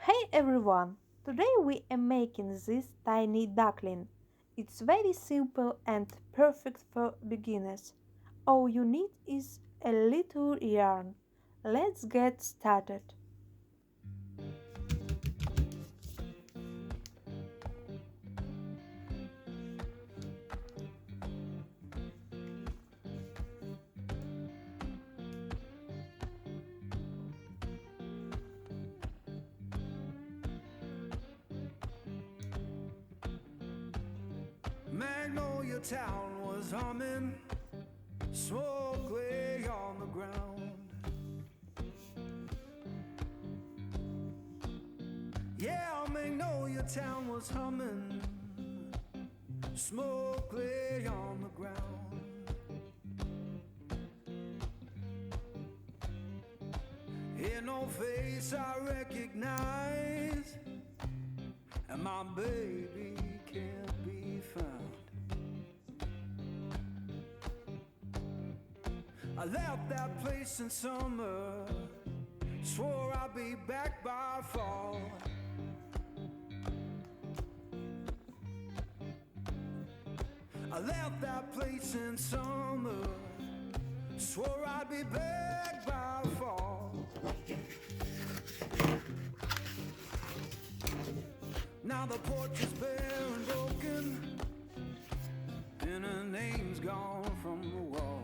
Hey everyone! Today we are making this tiny duckling. It's very simple and perfect for beginners. All you need is a little yarn. Let's get started. Magnolia town was humming, smoke lay on the ground. Yeah, Magnolia town was humming, smoke lay on the ground. In no face I recognize, and my baby can't be found. I left that place in summer, swore I'd be back by fall. I left that place in summer, swore I'd be back by fall. Now the porch is bare and broken, and her name's gone from the wall.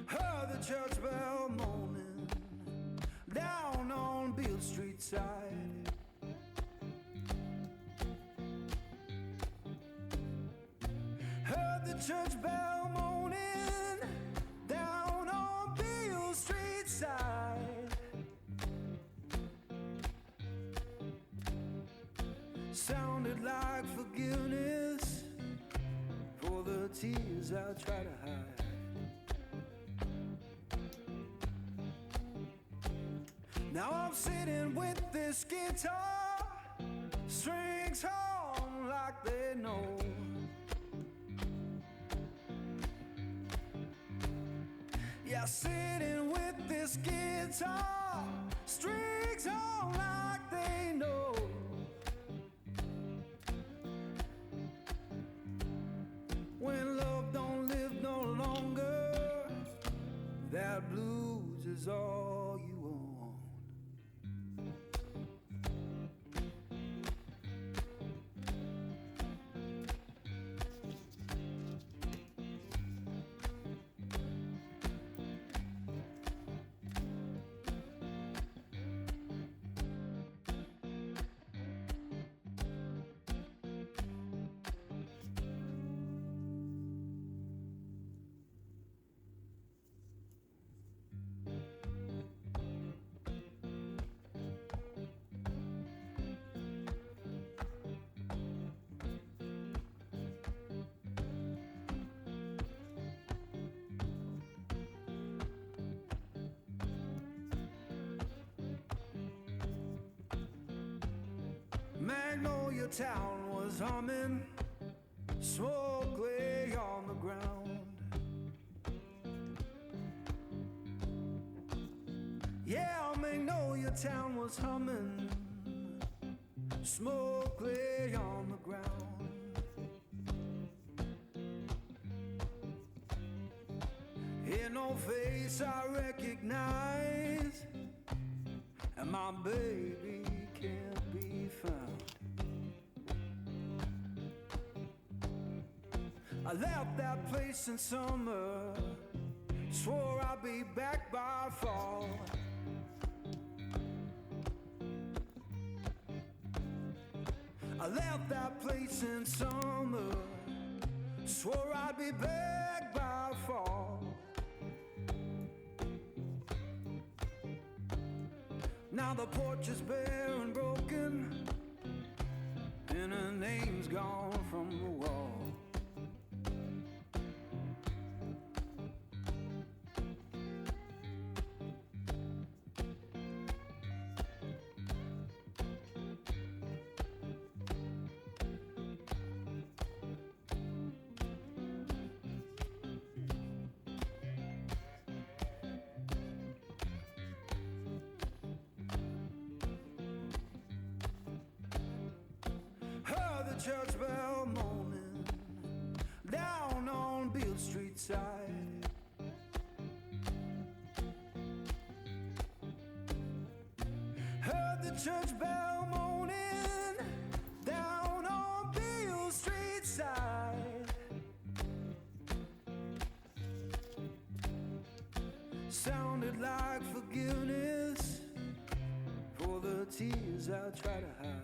Heard the church bell moaning down on Beale Street side. Heard the church bell moaning down on Beale Street side. Sounded like forgiveness for the tears I try to hide. Now I'm sitting with this guitar, strings hum like they know. Yeah, sitting with this guitar, strings hum like they know. When love don't live no longer, that blues is all you own. Magnolia town was humming, smoke lay on the ground. Yeah, Magnolia town was humming, smoke lay on the ground. In no face I recognize, and my baby can't be found. I left that place in summer, swore I'd be back by fall. I left that place in summer, swore I'd be back by fall. Now the porch is bare and broken, and her name's name's gone from the wall. Heard the church bell moaning down on Beale Street side. Heard the church bell moaning down on Beale Street side. Sounded like forgiveness for the tears I try to hide.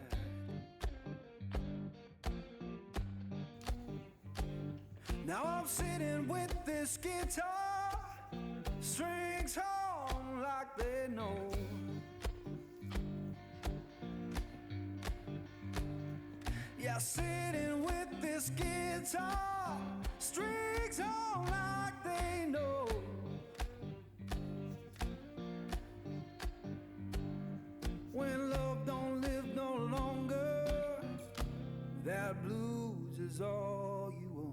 Now I'm sitting with this guitar, strings hum like they know. Yeah, sitting with this guitar, strings hum like they know. When love don't live no longer, that blues is all you own.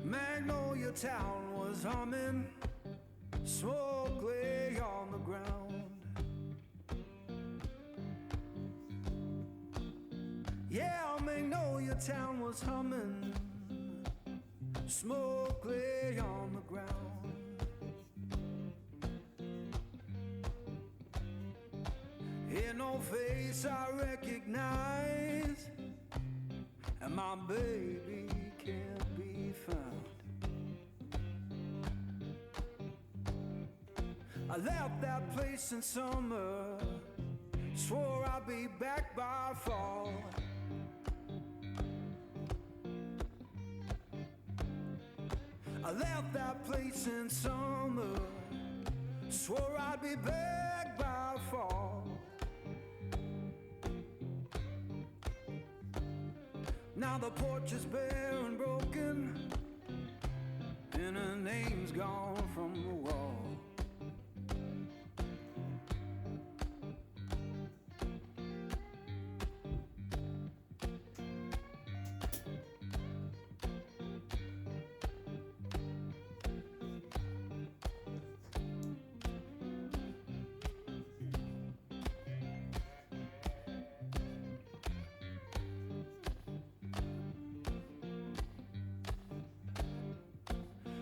Magnolia Town was humming, smoke lay on the ground. Yeah, Magnolia Town was humming, smoke lay on the ground. Here no face I recognize, and my baby can't be found. I left that place in summer, swore I'd be back by fall. I left that place in summer, swore I'd be back by fall. Now the porch is bare and broken, and her name's gone from the wall.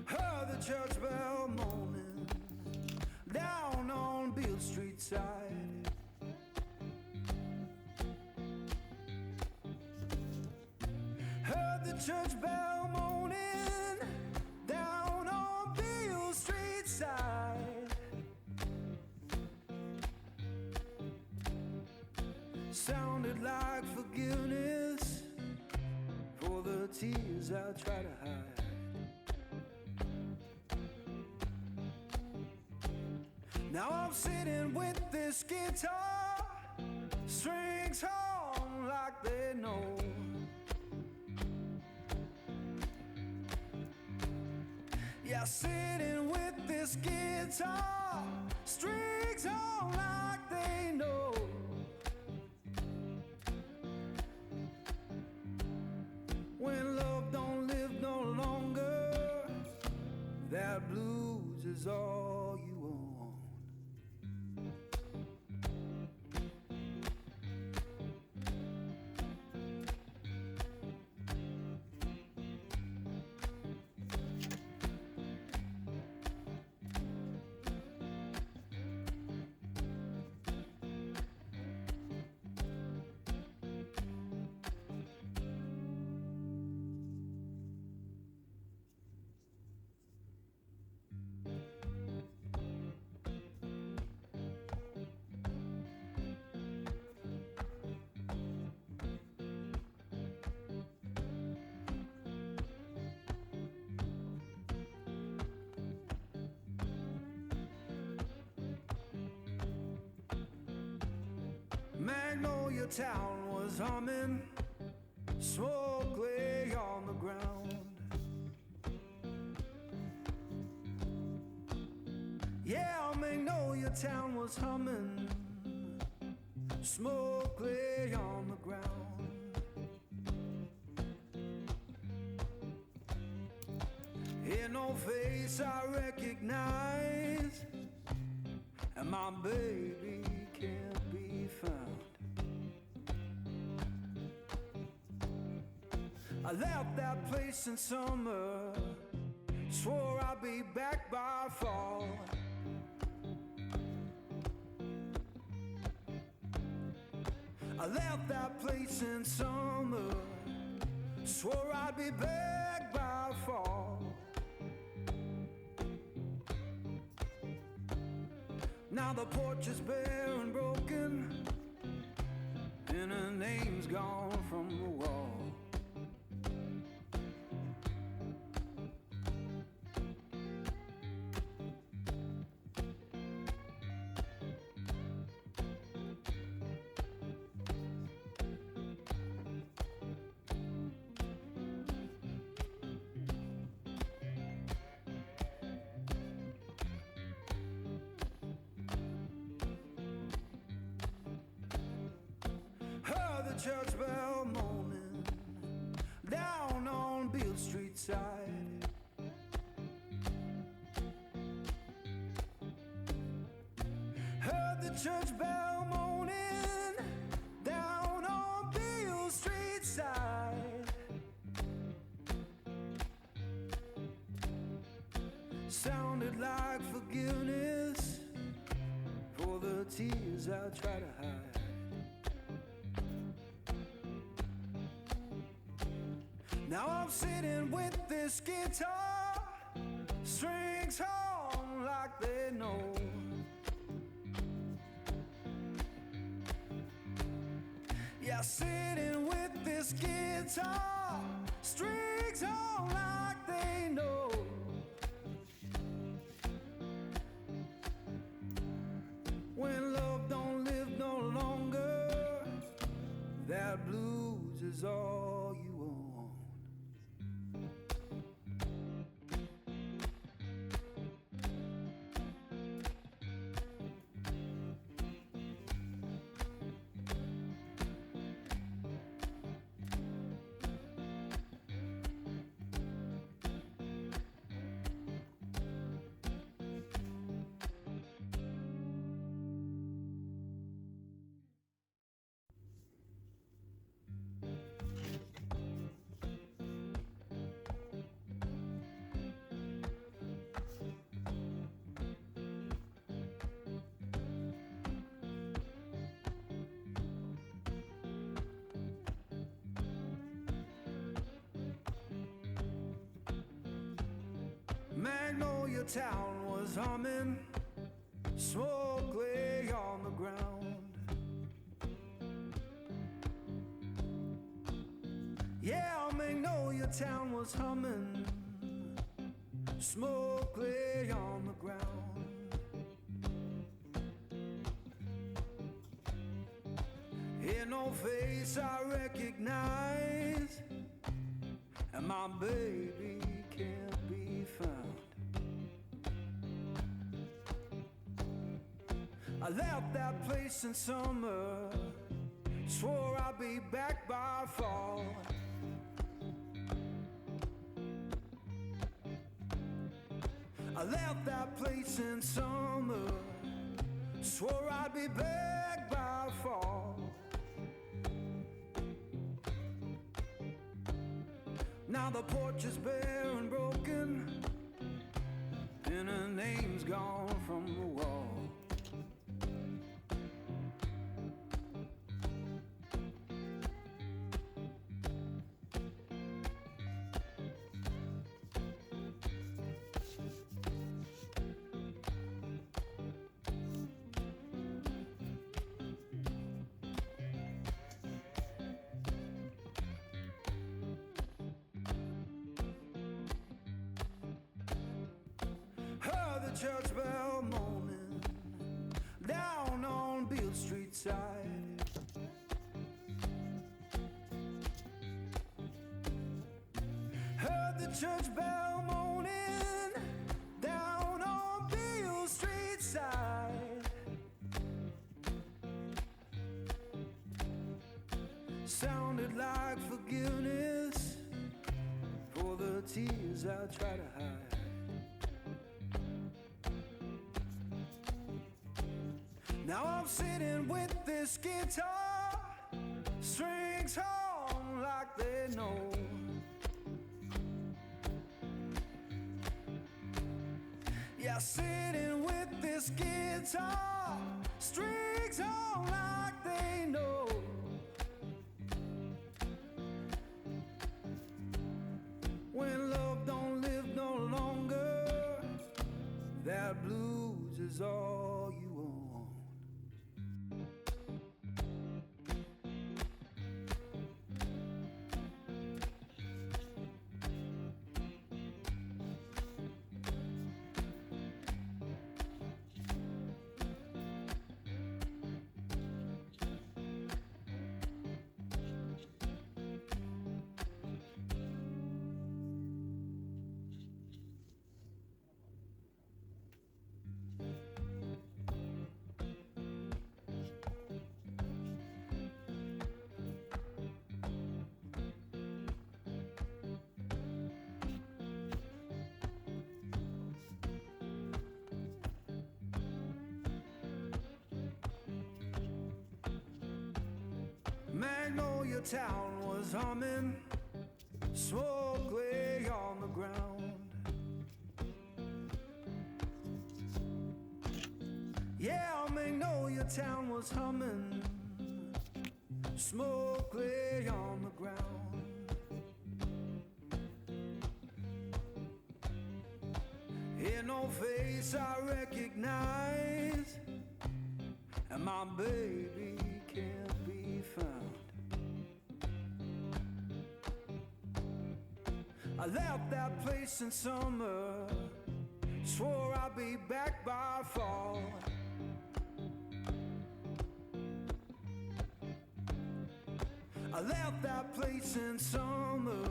Heard the church bell moaning down on Beale Street side. Heard the church bell moaning down on Beale Street side. Sounded like forgiveness for the tears I try to hide. Now I'm sitting with this guitar, strings hum like they know. Yeah, sitting with this guitar, strings hum like they know. When love don't live no longer, that blues is all you own. Magnolia town was humming, smoke lay on the ground. Yeah, Magnolia town was humming, smoke lay on the ground. In no face I recognize, and my baby can't be found. I left that place in summer, swore I'd be back by fall. I left that place in summer, swore I'd be back by fall. Now the porch is bare and broken, and her name's gone from the wall. Heard the church bell moaning down on Beale Street side. Heard the church bell moaning down on Beale Street side. Sounded like forgiveness for the tears I try to hide. Now I'm sitting with this guitar, strings on like they know. Yeah, sitting with this guitar, strings on like they know. When love don't live no longer, that blues is all you own. Magnolia town was humming, smoke lay on the ground. Yeah, Magnolia town was humming, smoke lay on the ground. In no face I recognize, and my baby can't be found. I left that place in summer, swore I'd be back by fall. I left that place in summer, swore I'd be back by fall. Now the porch is bare and broken, and her name's gone from the wall. Heard the church bell moaning down on Beale Street side. church bell moaning down on Beale Street side. Sounded like forgiveness for the tears I try to hide. Now I'm sitting with this guitar, strings hum like they know. Yeah, sitting with this guitar, strings hum like they know. When love don't live no longer, that blues is all you own. Magnolia Town was humming, smoke lay on the ground. Yeah, Magnolia Town was humming, smoke lay on the ground. Here no face I recognize, and my baby can't be found. I left that place in summer, swore I'd be back by fall. I left that place in summer,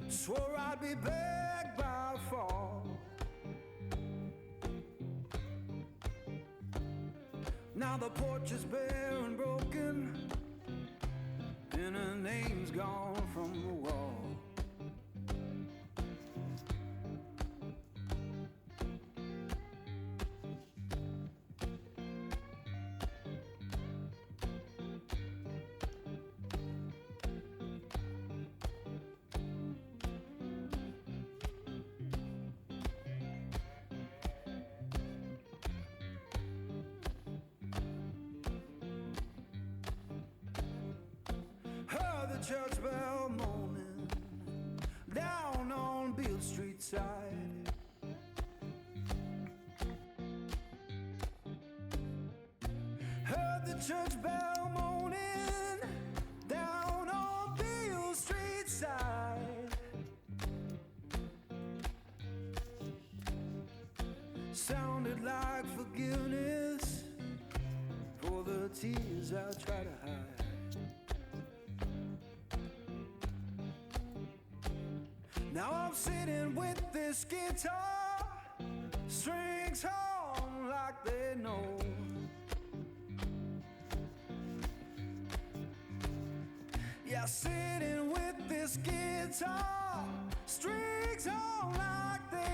swore I'd be back by fall. Now the porch is bare and broken, and her name's gone from the wall. Heard the church bell moaning down on Beale Street side. Heard the church bell moaning down on Beale Street side. Sounded like forgiveness for the tears I try to hide. Now I'm sitting with this guitar, strings hum like they know. Yeah, sitting with this guitar, strings hum like they know.